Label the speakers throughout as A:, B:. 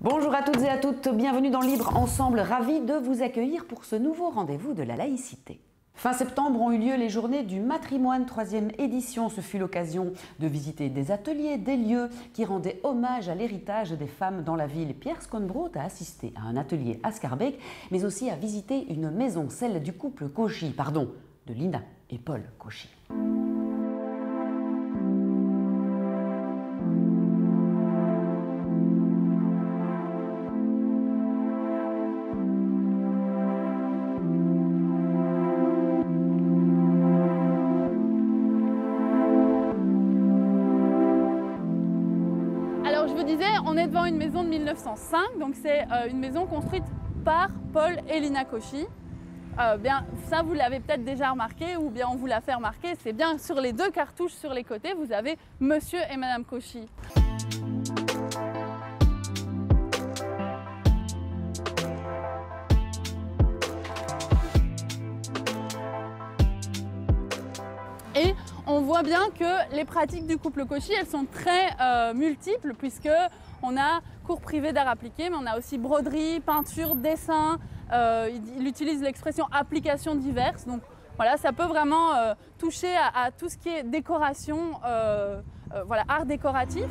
A: Bonjour à toutes et à toutes, bienvenue dans Libre Ensemble, ravi de vous accueillir pour ce nouveau rendez-vous de la laïcité. Fin septembre ont eu lieu les journées du matrimoine, 3e édition. Ce fut l'occasion de visiter des ateliers, des lieux qui rendaient hommage à l'héritage des femmes dans la ville. Pierre Skonbroth a assisté à un atelier à Schaerbeek, mais aussi à visiter une maison, celle du couple Cauchy, de Lina et Paul Cauchy.
B: On est devant une maison de 1905, donc c'est une maison construite par Paul et Lina Cauchy. Bien, ça vous l'avez peut-être déjà remarqué, ou bien on vous l'a fait remarquer, c'est bien sur les deux cartouches sur les côtés, vous avez Monsieur et Madame Cauchy. Et on voit bien que les pratiques du couple Cauchy, elles sont très multiples, puisque on a cours privé d'art appliqué, mais on a aussi broderie, peinture, dessin. Il utilise l'expression applications diverses. Donc voilà, ça peut vraiment toucher à tout ce qui est décoration, voilà, art décoratif.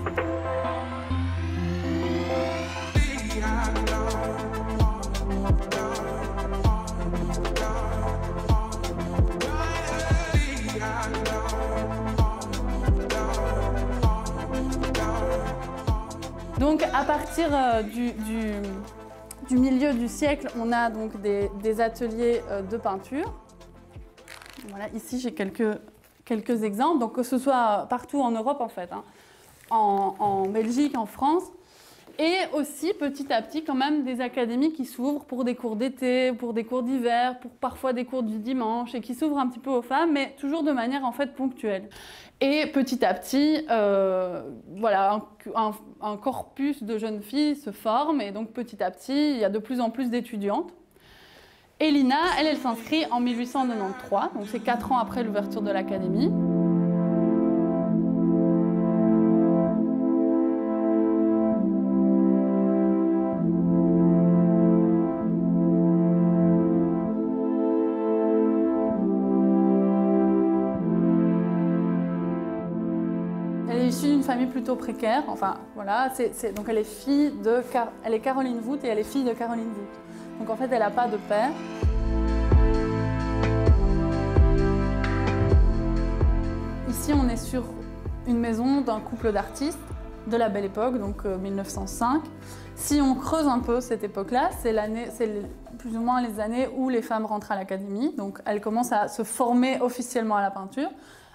B: Donc à partir du milieu du siècle, on a donc des ateliers de peinture. Voilà, ici j'ai quelques exemples, donc que ce soit partout en Europe en fait, hein, en Belgique, en France, et aussi petit à petit quand même des académies qui s'ouvrent pour des cours d'été, pour des cours d'hiver, pour parfois des cours du dimanche, et qui s'ouvrent un petit peu aux femmes, mais toujours de manière en fait ponctuelle. Et petit à petit, voilà, un corpus de jeunes filles se forme, et donc petit à petit, il y a de plus en plus d'étudiantes. Et Lina, elle s'inscrit en 1893, donc c'est 4 ans après l'ouverture de l'académie. Elle est issue d'une famille plutôt précaire, enfin voilà, donc elle est Caroline Voet et elle est fille de Caroline Voet. Donc en fait elle n'a pas de père. Ici on est sur une maison d'un couple d'artistes de la Belle Époque, donc 1905. Si on creuse un peu cette époque-là, c'est plus ou moins les années où les femmes rentrent à l'académie, donc elles commencent à se former officiellement à la peinture.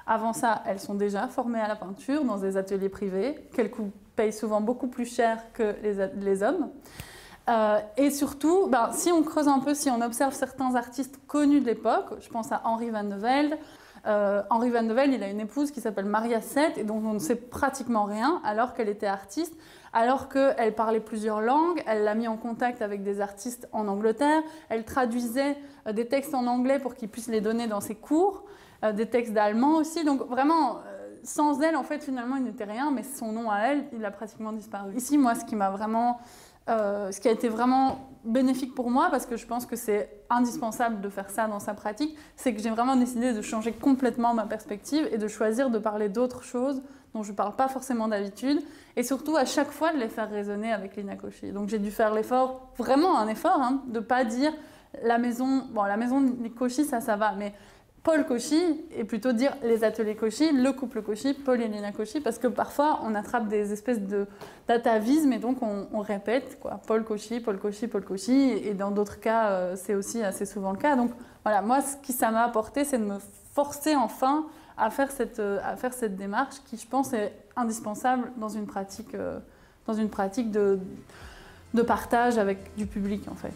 B: Avant ça, elles sont déjà formées à la peinture dans des ateliers privés, qu'elles payent souvent beaucoup plus cher que les hommes. Et surtout, si on creuse un peu, si on observe certains artistes connus de l'époque, je pense à Henri van de Velde. Henri van de Velde, il a une épouse qui s'appelle Maria Seth, et dont on ne sait pratiquement rien, alors qu'elle était artiste, alors qu'elle parlait plusieurs langues, elle l'a mis en contact avec des artistes en Angleterre, elle traduisait des textes en anglais pour qu'ils puissent les donner dans ses cours, des textes d'allemand aussi, donc vraiment, sans elle, en fait, finalement, il n'était rien, mais son nom à elle, il a pratiquement disparu. Ici, moi, ce qui a été vraiment bénéfique pour moi, parce que je pense que c'est indispensable de faire ça dans sa pratique, c'est que j'ai vraiment décidé de changer complètement ma perspective et de choisir de parler d'autres choses dont je ne parle pas forcément d'habitude, et surtout à chaque fois de les faire résonner avec Lina Cauchy. Donc j'ai dû faire l'effort, vraiment un effort, hein, de ne pas dire la maison de Cauchy, ça va, mais Paul Cauchy, et plutôt dire les ateliers Cauchy, le couple Cauchy, Paul et Lina Cauchy, parce que parfois on attrape des espèces d'atavismes et donc on répète, quoi, Paul Cauchy, Paul Cauchy, Paul Cauchy, et dans d'autres cas c'est aussi assez souvent le cas. Donc voilà, moi ce qui ça m'a apporté, c'est de me forcer enfin à faire cette démarche qui, je pense, est indispensable dans une pratique de partage avec du public en fait.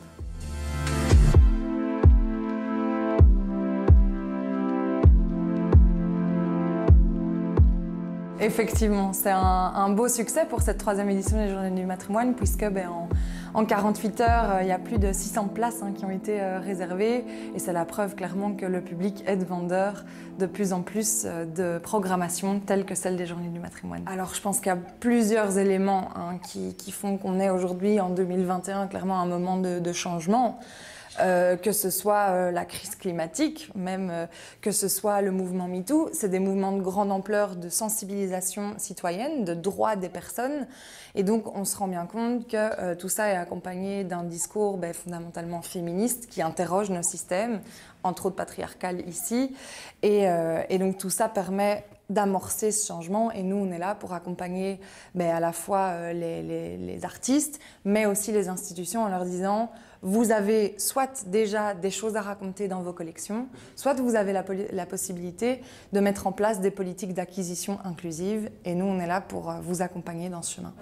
C: Effectivement, c'est un beau succès pour cette 3e édition des Journées du matrimoine, puisque En 48 heures, il y a plus de 600 places qui ont été réservées et c'est la preuve clairement que le public est demandeur de plus en plus de programmation telle que celle des Journées du matrimoine. Alors je pense qu'il y a plusieurs éléments qui font qu'on est aujourd'hui en 2021 clairement à un moment de changement. Que ce soit la crise climatique, même que ce soit le mouvement MeToo, c'est des mouvements de grande ampleur de sensibilisation citoyenne, de droits des personnes. Et donc on se rend bien compte que tout ça est accompagné d'un discours fondamentalement féministe qui interroge nos systèmes, entre autres patriarcal ici. Et donc tout ça permet d'amorcer ce changement et nous on est là pour accompagner à la fois les artistes mais aussi les institutions en leur disant vous avez soit déjà des choses à raconter dans vos collections, soit vous avez la possibilité de mettre en place des politiques d'acquisition inclusive et nous on est là pour vous accompagner dans ce chemin.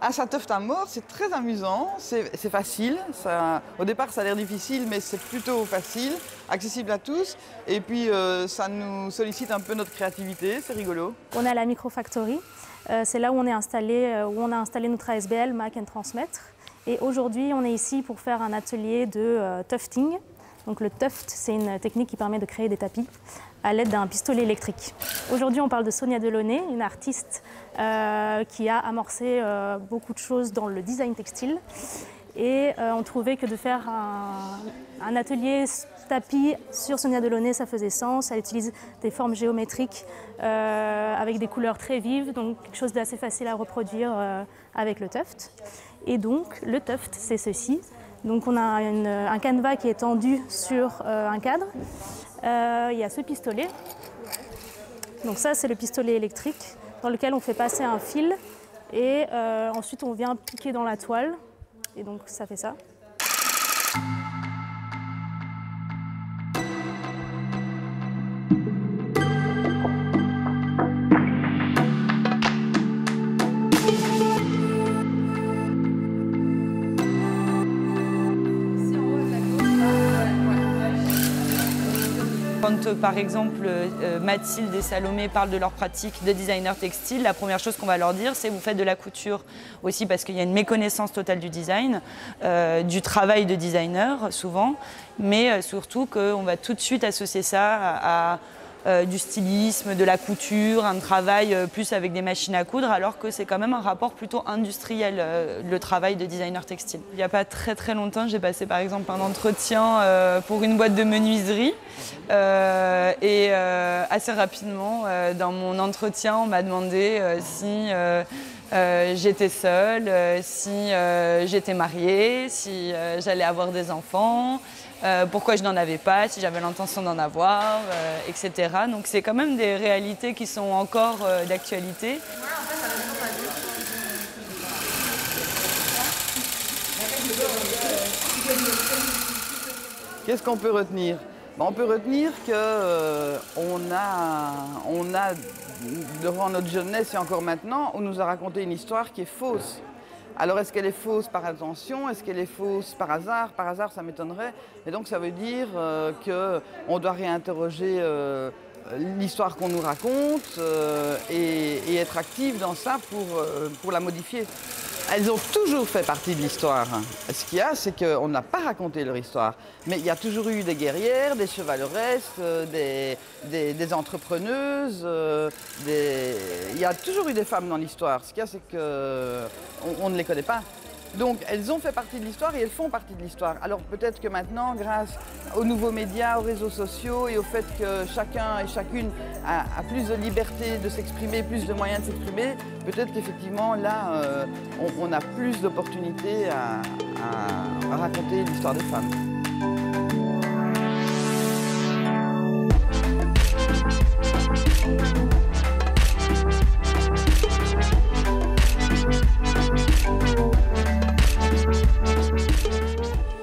D: Ah, ça teufte à mort, c'est très amusant, c'est facile. Au départ, ça a l'air difficile, mais c'est plutôt facile, accessible à tous. Et puis, ça nous sollicite un peu notre créativité, c'est rigolo.
E: On est à la Microfactory. C'est là où on a installé notre ASBL Make and Transmettre. Et aujourd'hui, on est ici pour faire un atelier de tufting. Donc le tuft, c'est une technique qui permet de créer des tapis à l'aide d'un pistolet électrique. Aujourd'hui, on parle de Sonia Delaunay, une artiste qui a amorcé beaucoup de choses dans le design textile. Et on trouvait que de faire un atelier tapis sur Sonia Delaunay, ça faisait sens. Elle utilise des formes géométriques avec des couleurs très vives, donc quelque chose d'assez facile à reproduire avec le tuft. Et donc, le tuft, c'est ceci. Donc on a un canevas qui est tendu sur un cadre. Il y a ce pistolet. Donc ça, c'est le pistolet électrique dans lequel on fait passer un fil et ensuite on vient piquer dans la toile. Et donc ça fait ça.
F: Quand par exemple Mathilde et Salomé parlent de leur pratique de designer textile, la première chose qu'on va leur dire c'est vous faites de la couture aussi parce qu'il y a une méconnaissance totale du design, du travail de designer souvent, mais surtout qu'on va tout de suite associer ça à du stylisme, de la couture, un travail plus avec des machines à coudre, alors que c'est quand même un rapport plutôt industriel, le travail de designer textile. Il n'y a pas très longtemps, j'ai passé par exemple un entretien pour une boîte de menuiserie et assez rapidement, dans mon entretien, on m'a demandé si j'étais seule, si j'étais mariée, si j'allais avoir des enfants. Pourquoi je n'en avais pas, si j'avais l'intention d'en avoir, etc. Donc c'est quand même des réalités qui sont encore d'actualité.
D: Qu'est-ce qu'on peut retenir? On peut retenir qu'on a, devant notre jeunesse et encore maintenant, on nous a raconté une histoire qui est fausse. Alors est-ce qu'elle est fausse par intention? Est-ce qu'elle est fausse par hasard? Par hasard, ça m'étonnerait. Et donc ça veut dire qu'on doit réinterroger l'histoire qu'on nous raconte et être actif dans ça pour la modifier. Elles ont toujours fait partie de l'histoire. Ce qu'il y a, c'est qu'on n'a pas raconté leur histoire. Mais il y a toujours eu des guerrières, des chevaleresses, des entrepreneuses. Il y a toujours eu des femmes dans l'histoire. Ce qu'il y a, c'est qu'on ne les connaît pas. Donc elles ont fait partie de l'histoire et elles font partie de l'histoire. Alors peut-être que maintenant, grâce aux nouveaux médias, aux réseaux sociaux et au fait que chacun et chacune a plus de liberté de s'exprimer, plus de moyens de s'exprimer, peut-être qu'effectivement là, on a plus d'opportunités à raconter l'histoire des femmes.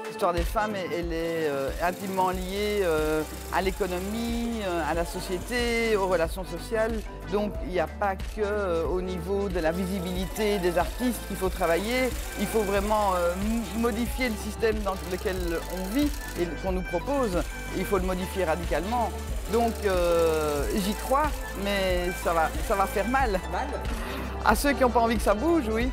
D: L'histoire des femmes, elle est intimement liée à l'économie, à la société, aux relations sociales. Donc il n'y a pas qu'au niveau de la visibilité des artistes qu'il faut travailler. Il faut vraiment modifier le système dans lequel on vit et qu'on nous propose. Il faut le modifier radicalement. Donc j'y crois, mais ça va faire mal. À ceux qui n'ont pas envie que ça bouge, oui.